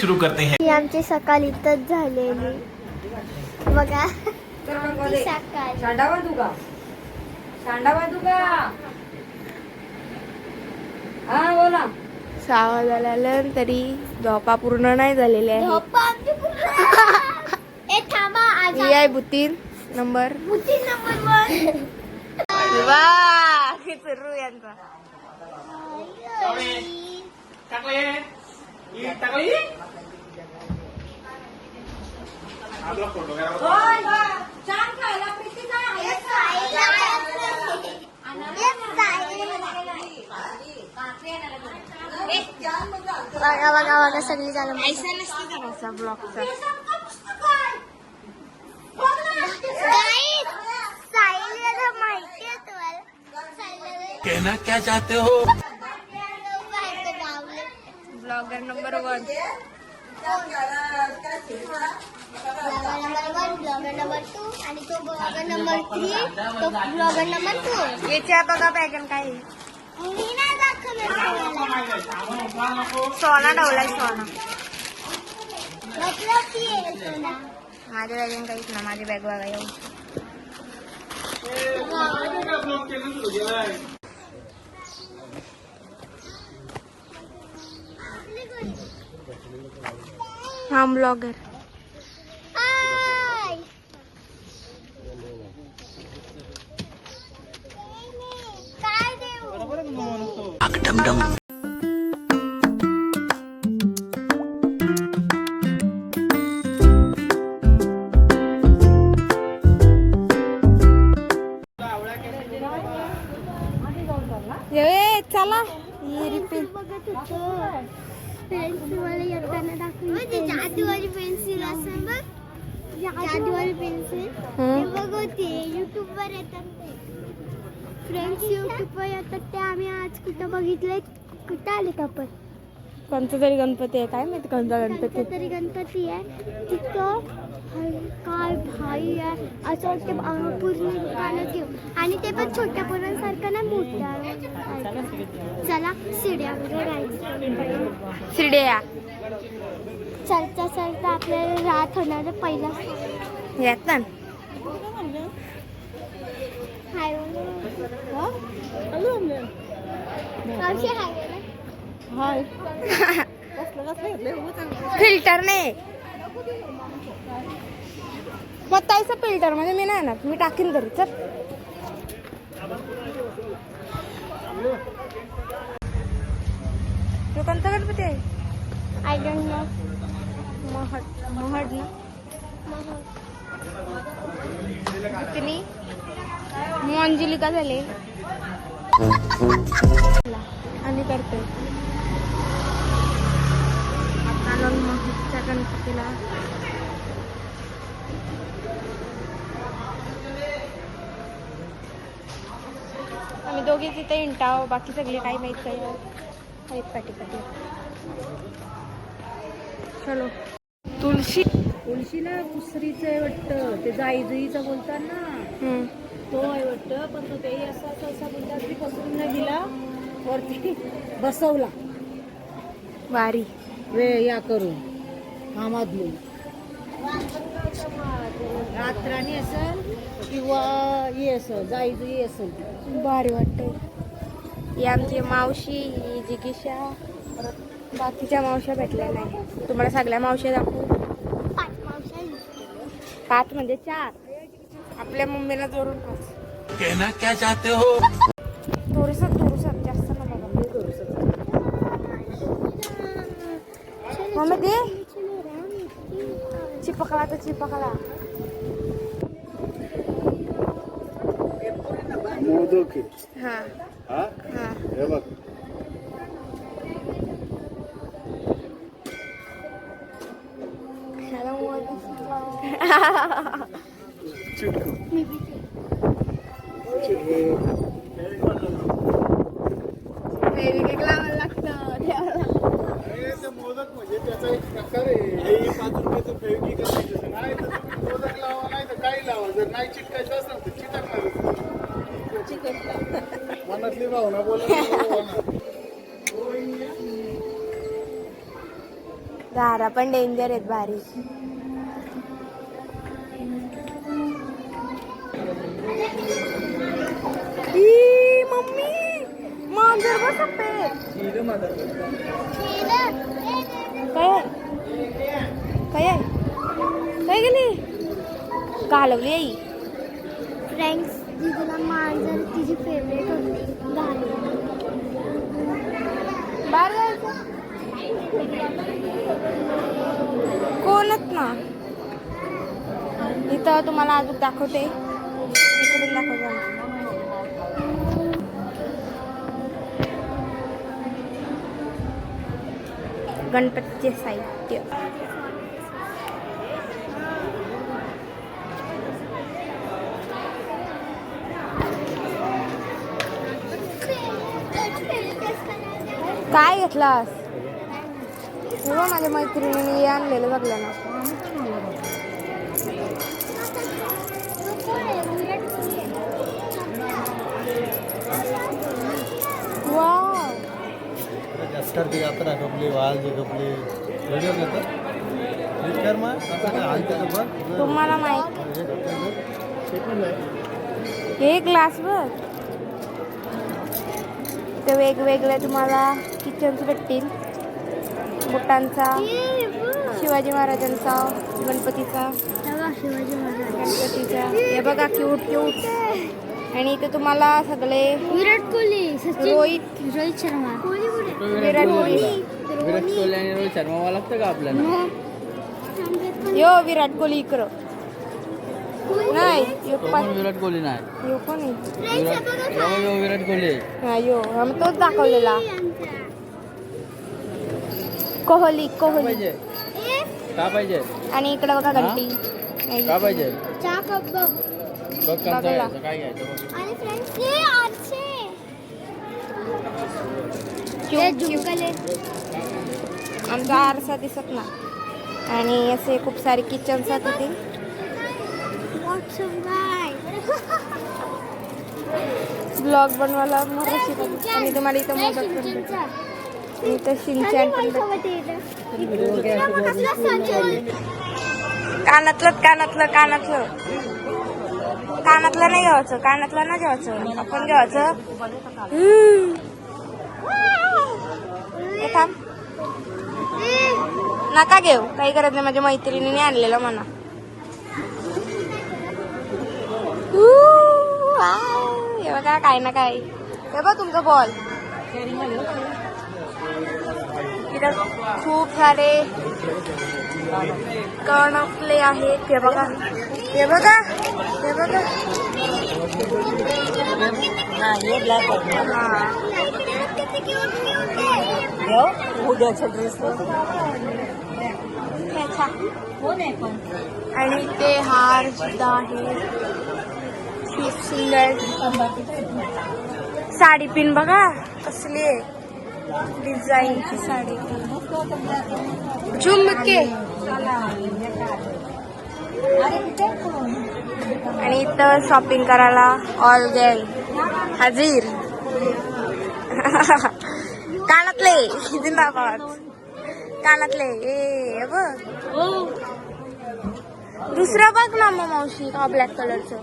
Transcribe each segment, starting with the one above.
शुरू करते हैं। ही आमची सकाळ इथंच झालेली बघा. सकाळ सांडावा तुका हा बोला. 6 वाजल्या तरी झोपा पूर्ण नाही झालेल्या आहे. ए थांबा आज ही आहे बुतीन नंबर बुटीन नंबर 1. वा सुरू यांचा. बघा बघा बघा सगळी झालं ब्लॉगचा कहना क्या चाहते हो? Blogger number 1. ब्लॉगर नंबर 2 आणि तो ब्लॉगर नंबर 3 तो ब्लॉगर नंबर 2. याच्या बघा पॅटर्न काय आहे. मी नाही दाखवलं सोना ठेवलाय सोना. मतलब की आहे सोना. माझ्या बॅगेन काहीच ना. माझी बॅग बघा येऊ. हा ब्लॉगर हाय काय देऊ डम डम ये चला. बघत होतो पेन्सिल वाला येताना दाखवली जादूवाली पेन्सिल असेल बघ. जादूवाली पेन्सिल ते बघते युट्यूब वर येतात ते फ्रेंड्स युट्यूब वर येतात ते. आम्ही आज कुठं बघितलंय कुठं आले आपण कोणता तरी गणपती आहे काय माहिती कोणता गणपती. तरी गणपती आहे तिथं. काय भाई आहे असं वाटतं पूर्ण दुकानात घेऊ आणि ते पण छोट्या पोरांसारखं ना मोठ्या. चला शिड्यावर जायचं. शिड्या चलता चलता आपल्याला रात होणार पहिला यात ना. फिल्टर नाही मग ताईचं फिल्टर म्हणजे मी नाही ना. मी टाकीन तरी चल. तो कोणता गणपती आहे. I don't know. महड ना. कितनी अंजलिका झाले आणि करते महडच्या गणपतीला. आम्ही दोघे तिथे इंटाव बाकी सगळे काही माहित काय आहेत पाठी पाठी. चलो. तुळशीला दुसरीच आहे वाटतं. ते जाईजुईचं बोलतात ना तो आहे वाटतं. पण तो ते असा असा बोलतात की पसरून नाही दिला वरती बसवला वारी वे या करून कामातली रात्राणी असेल किंवा हे असेल जाईजुई असेल. भारी वाटतंय. ही आमची मावशी ही जिगिषा परत बाकीच्या मावश्या भेटल्या नाही. तुम्हाला सगळ्या मावश्या दाखवू. 5 म्हणजे 4 आपल्या मम्मीला जोडून 5. कहना क्या चाहते हो? थोडंसं जास्त ना बघा. मम्मी दे चिपकला तर चिपकला. मोदक हा हा हा हे बघ मोदक म्हणजे त्याचा एक प्रकार आहे. 5 रुपयाचं फेवगी करायचं नाही तर तुम्ही मोदक लावा नाही तर काही लावा. जर नाही चिटकायचं असेल तर चिटकणार. मनातली भावना बोला. दारा पण डेंजर आहेत भारी. ई, मम्मी मांजर बघ सफेद. काय काय आहे? काय गेली घालवली आई. फ्रेंड्स दीदीला मांजर तिची फेवरेट होती घालून. बाहेर जायचं कोणच ना. इथं तुम्हाला अजून दाखवते, इकडून दाखवते. गणपतीचे साहित्य. काय घेतलास? हो माझ्या मैत्रिणीने आणलेलं बघलं ना. वाव जास्त यात्रा कपली वाल जे कपली व्हिडिओ घेतात विचार मग असं काय हालते तर बघ. तुम्हाला माहित हे ग्लास बघ ते वेगवेगळे तुम्हाला किचन्स भेटतील. बुटांचा, शिवाजी महाराजांचा, गणपतीचा, शिवाजी महाराज गणपतीचा. हे बघा क्यूट क्यूट. आणि इथे तुम्हाला सगळे विराट कोहली, सचिन, रोहित शर्मा, विराट कोहली. आणि रोहित शर्मा व्हावं लागतं का आपल्याला? यो विराट कोहली इकडं नाही. यो पण विराट कोहली नाही. यो पण आहे. विराट कोहली हा यो आम्ही तोच दाखवलेला. कोहली कोहली. पाहिजे का पाहिजे? आणि इकडे बघा घंटी. का पाहिजे? चहा कप बघ. बघ बघा. काय घ्यायचं बघ. आणि फ्रेंड्स हे आरसे झुमकले. आमचा आरसा दिसत ना. आणि असे खूप सारे किचन्स आहेत तिथे. व्हॉट्सअप गाय ब्लॉग बनवायला मराठी पाहिजे. आणि तुम्हाला इथं मोदक पण भेटेल. इथं सिंचन पण भेटेल. कानातलं कानातलं कानातलं कानातलं नाही घ्यायचं. कानातलं नाही घ्यायचं. आपण घ्यायचं हे थांब. नका घेऊ काही गरज नाही. माझ्या मैत्रिणीने आणलेलं म्हणा. हे बघा काय ना काय. हे बघ तुमचा बॉल. इथं खूप सारे कणकले आहेत. हे बघा हे बघा हे बघा. आणि ते हार सुद्धा आहे खूप सुंदर. साडी पिन बघा कसली आहे डिझाईनची साडी. झुमके. आणि इथं शॉपिंग करायला ऑल गँग हाजीर. कानातले जिंदाबाद. कानातले ए बघ. दुसरं बघ ना मग मावशी का ब्लॅक कलरचं.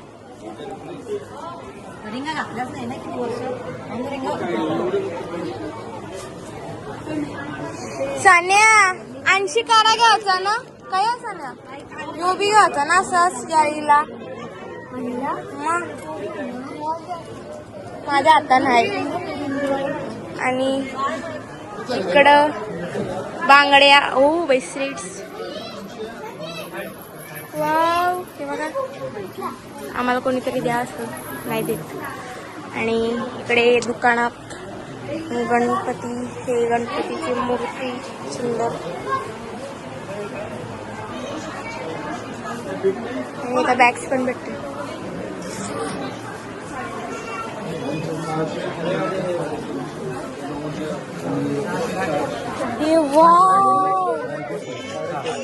सान्या 80 कारा घ्यायचा ना. काय सान्या यो बी घ्यायचा ना असंच जाळीला. मग माझ्या हातात नाही. आणि इकडं बांगड्या. ओ बेसलेट्स. वाव हे बघा. आम्हाला कोणीतरी द्या असं नाही देत. आणि इकडे दुकानात गणपती. हे गणपतीची मूर्ती सुंदर. आणि इथं बॅग्स पण भेटते.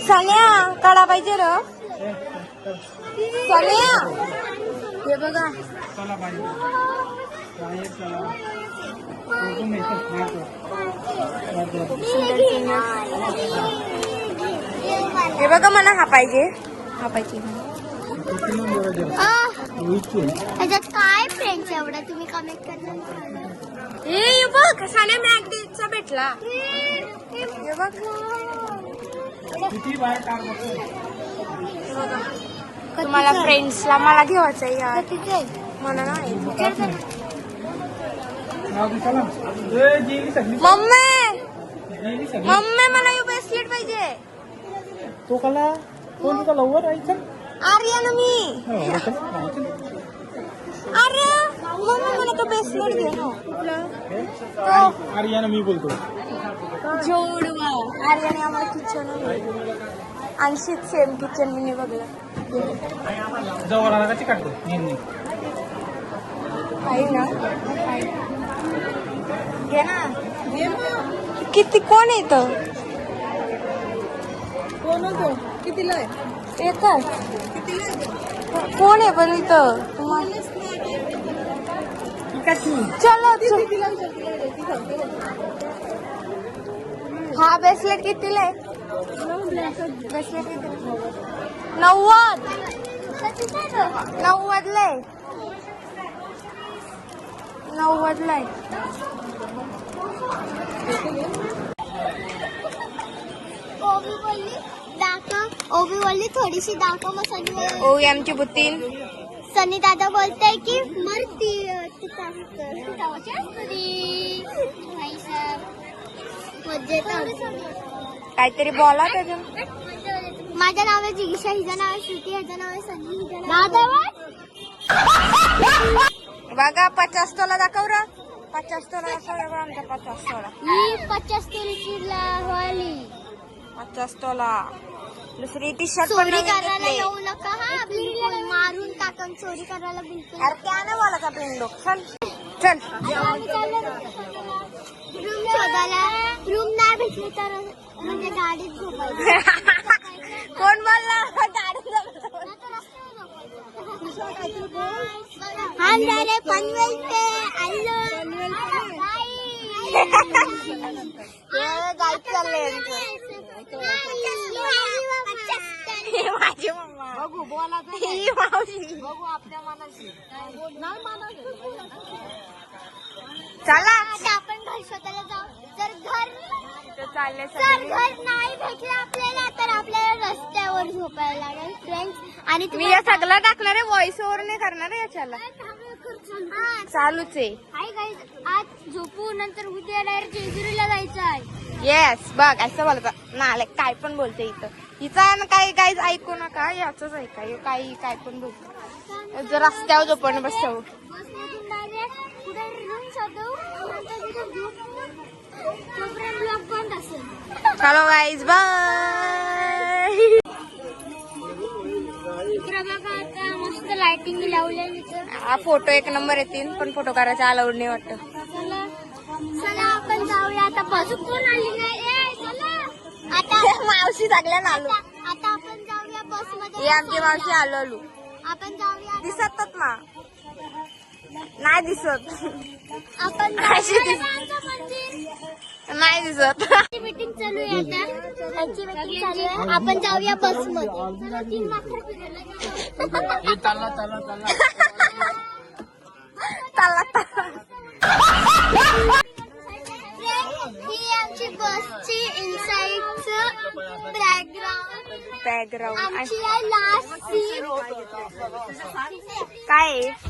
सान्या काढा पाहिजे र. सान्या हे बघा हे बघा मला हा पाहिजे. ह्याच्यात काय फ्रेंड्स एवढं तुम्ही कमेंट करणार. हे बघ सान्या मॅगडीचा भेटला. हे बघ तुम्हाला फ्रेंड्सला मला घेवायचं आहे यार. मला नाही मम्मी मला यू ब्रेसलेट पाहिजे. तो कला कोण का लवर आहे आर्या ना मी. आर्या मम्मी मला तो ब्रेसलेट घे ना. आर्याना मी बोलतो. जोडवा आर्याने आम्हाला किचन आणखी सेम किचन मी बघलं. जवळ आला कशी काढतो आहे ना घे ना. किती कोण येत कितीला आहे? येतात कोण आहे पण इथं चलो हा ब्रेसलेट कितीला आहे? ब्रेसलेट किती? 90 आहे. 90 आहे. ओबी बोलली थोडीशी दाखव. मग सनी ओ आमची बुतीन सनी दादा बोलताय की मरती काहीतरी बोला त्याच्यात. माझं नाव आहे जिगिषा, हिचं नाव आहे श्रुती, ह्याचं नाव आहे सनी, हिचं नाव बघा 50 तोला दाखव र. 50 तोला दाखव आमचा 50 तोला. ही 50 तोळीची वाली. 50 तोला. दुसरी टी शर्ट पण चोरी करायला येऊ नका हा. बिलकुल मारून टाकून चोरी करायला बिलकुल. अरे क्या नाही बोलायचा पेंडो. चल रूम शोधायला. रूम नाही भेटली तर म्हणजे गाडीत झोपायचं. कोण बोलला गाडी हम जा रहे पनवेल पे. गाईड चालले माझी मम्मा. बघू बोला ही मावशी. बघू आपल्या मनाशी नाही मानाशी. चला आता आपण घर शोधायला जाऊ. चालले जर घर नाही भेटलं आपल्याला तर आपल्याला रस्त्यावर झोपायला लागेल फ्रेंड्स. आणि मी या सगळं टाकणार आहे. व्हॉइस ओव्हर नाही करणार आहे याच्याला. चालूच आहे. हाय गाईज, आज झोपू नंतर उद्या डायरेक्ट जेजुरीला जायचं आहे. येस बघ असं बोलत नाले काय पण बोलते इथं. हिचा आहे ना काही काहीच ऐकू नका. याच ऐका काही काय पण बोलतो. जर रस्त्यावर झोपण बसतो. बसमधून डायरेक्ट पुढे रूम शोधू. नंतर तिथे झोपू. तोपर्यंत ब्लॉग बंद असेल. चलो गाईज बाय. इकडे बघा आता मस्त लाइटिंग लावलेली. हा फोटो एक नंबर येतील पण फोटो करायचा अलाउड नाही वाटत. चला चला आपण जाऊया. आता बस कोण आली नाही. आता मावशी सगळ्या आलो. आता आपण जाऊया बस मध्ये. हे आमची मावशी आलो. आपण जाऊया. दिसतात ना नाही दिसत. आपण नाही दिसत. मीटिंग चालू आहे आता. त्यांची मीटिंग चालू आहे. आपण जाऊया बस मध्ये. ही आमची बसची इनसाइडचं बॅकग्राऊंड. आमची आहे लास्ट सीट.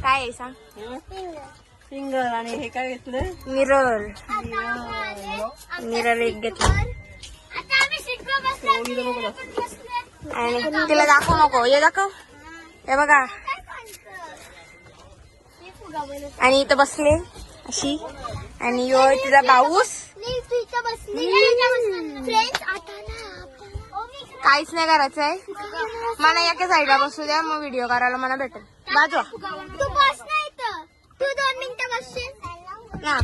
काय सांग. सिंगल आणि हे काय घेतलं? मिरर एक घेतलं. आता आम्ही सीटवर बसलो. आणि तिला दाखव नको. हे दाखव. हे बघा. आणि इथं बसले अशी. आणि यो तिचा पाऊस काहीच नाही करायचं आहे. मला एका साईडला बसू द्या मग व्हिडिओ करायला मला भेटेल. बाजू तू बस नाही तर तू 2 मिनिटं बसशील ना.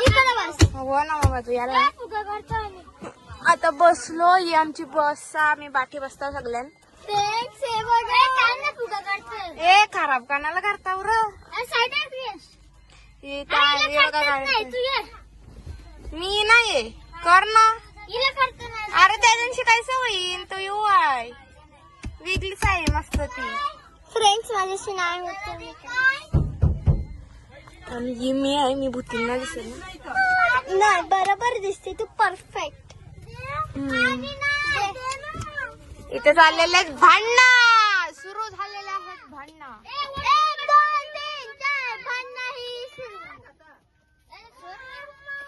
इकडे बस. हो ना मग बाजू याला. फुगा करतो आम्ही. आता बसलो. ही आमची बस. आम्ही बाकी बसतो सगळ्यां. फुगा करतो. ए खराब कानाला करता बर. साईड हे बघा काय मी नाही कर ना. अरे त्या दिवशी काय सवयी तो येऊ आहे वेगळीच आहे मस्त ती. फ्रेंड्स माझ्याशी नाही होत आणि ही मी आहे मी भूतींना दिसेल ना. नाही बरोबर दिसते तू परफेक्ट. इथे चाललेले आहेत भांडणं सुरू झालेले आहेत भांडणं.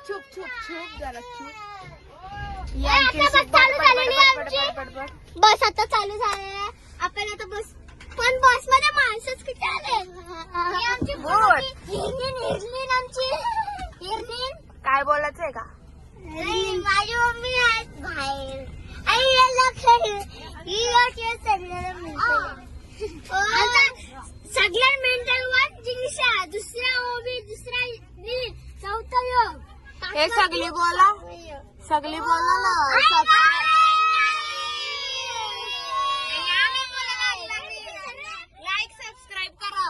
चुप चुप चुप जरा चुप. बस आता चालू झालेला आहे. आपण आता बस पण बस मध्ये माणसंच किती आले. काय बोलायचंय का. माझी मम्मी आहे बाहेर. सगळ्यात मेंटल वन जिनिषा दुसरा ओबी दुसरा चौथा योग. हे सगळी बोला ना. लाईक सबस्क्राईब करा.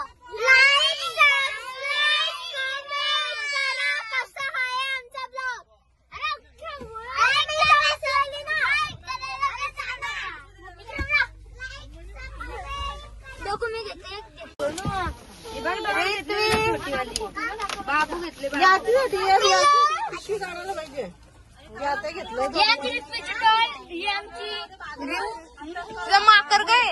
बाबू घेतले माकर गए.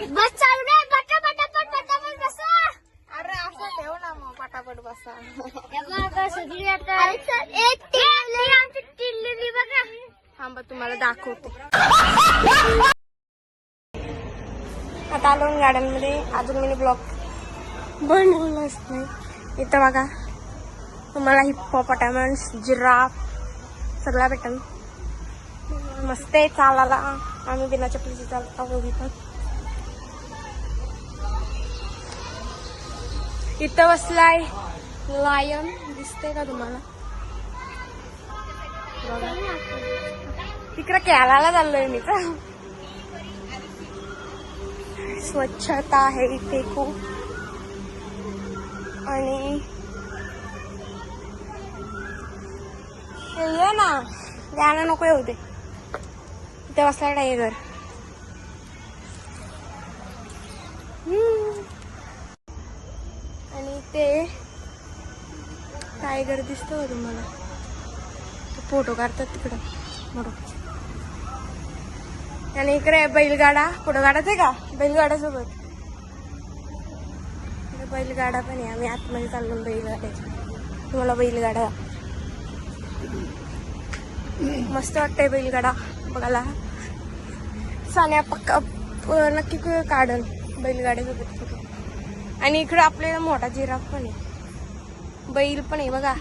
बस चालू नाही. पटापट बसा. अरे असं ठेव ना मग पटापट बसा. थांबा तुम्हाला दाखवते. आता आलो गार्डन मध्ये. अजून मी ब्लॉग बनवलाच नाही. इथं बघा तुम्हाला हिप्पोपोटॅमस जिराफ सगळा भेटेल. मस्त आहे चालायला. आम्ही बिना चपलीची चालतो दोघी पण. इथं बसलाय लायन दिसते का तुम्हाला. तिकडे खेळायला चाललोय मी का. स्वच्छता आहे इथे खूप. आणि ये ना द्याना नको येऊ दे. इथे बसला टायगर. आणि ते टायगर दिसतो तुम्हाला. फोटो काढतात तिकडं बरोबर. आणि इकडे बैलगाडा. फोटो काढायचा का बैलगाडा सोबत. बैलगाडा पण आहे. आम्ही आतमध्ये चाललो बैलगाड्याच्या. तुम्हाला बैलगाडा मस्त वाटतंय बैलगाडा बघायला. सान्या पक्का नक्की काढल बैलगाड्यासोबत फोटो. आणि इकडं आपल्याला मोठा जिराफ पण आहे. बैल पण आहे बघा.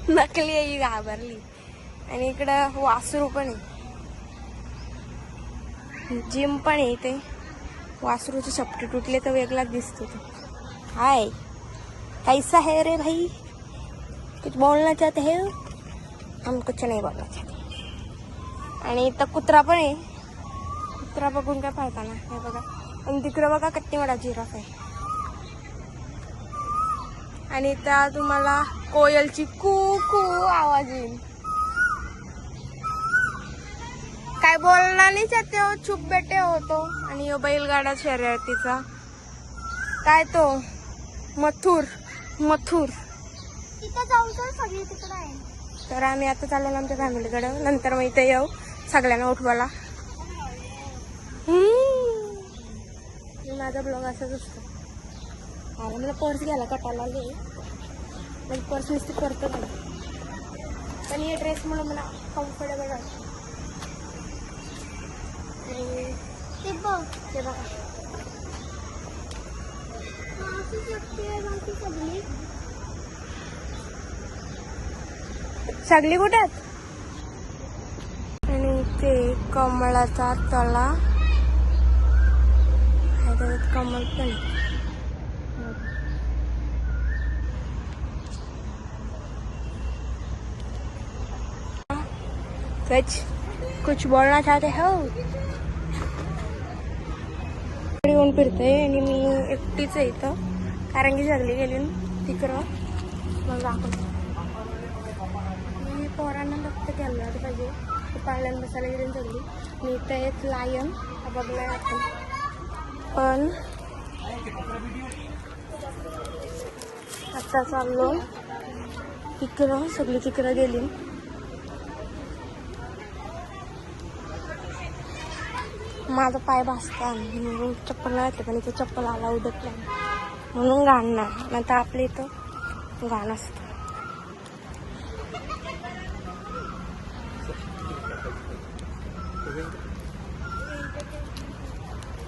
नकली आहे ही घाबरली. आणि इकडं वासरू पण आहे. जिम पण आहे इथे. वासरूचे चपटे तुटले तर वेगळाच दिसतो तो. हाय कैसा है रे भाई कुछ बोलना चाहते है. हम कुछ नाही बोलना चाहते. आणि इथं कुत्रा पण आहे. कुत्रा बघून काय पाहताना हे बघा. आणि तिकडं बघा किती मोठा जिराफ आहे. आणि इथं तुम्हाला कोयलची कू कू आवाज येईल. काय बोलणार नाही चाहते हो चुप बेटे होतो. आणि बैलगाडा शर्यतीचा काय तो मथुर तिथं जाऊ तर सगळी तिकडं आहे. तर आम्ही आता चाललो आमच्या फॅमिलीकडे. नंतर मग इथे येऊ सगळ्यांना उठवायला. माझा ब्लॉग असाच असतो. अरे मला पर्स घ्यायला कटायला लागले. माझी पर्स नुसती करतो मला. पण हे ड्रेस मला कम्फर्टेबल वाटतं. ते बघ ते बघा सगळी कुठे आहेत. आणि ते कमळाचा तळा कमल पण कुछ बोलना चाहते हो? येऊन फिरते आणि मी एकटीच आहे इथं, कारण की सगळी गेली तिकडं. मग दाखवते मी पोरांना लक्ष केलं पाहिजे. पाळण्यात बसायला गेली सगळी. मी इथं एक लायन बघलाय आपण, पण आता चाललो तिकडं. सगळी तिकडं गेली. माझा पाय भासता म्हणून चप्पल घातली, पण इथे चप्पल आला उडत नाही म्हणून घालणार. नंतर आपल्या इथं घाण असतं.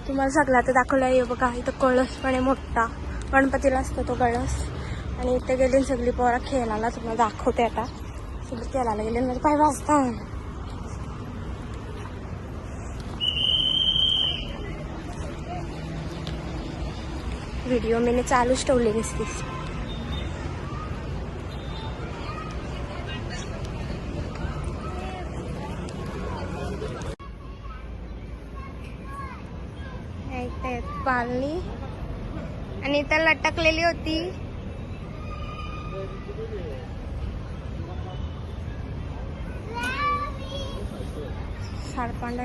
तुम्हाला सगळं तर दाखवलं आहे बघा. इथं कळस पण आहे मोठा, गणपतीला असतो तो कळस. आणि इथे गेले सगळी पोरा खेळायला. तुम्हाला दाखवते आता. सगळी खेळायला गेले, माझा पाय भासता. व्हिडिओ मी चालूच ठेवले नसतीस. पाळणी आणि इथं लटकलेली होती. साडपांडा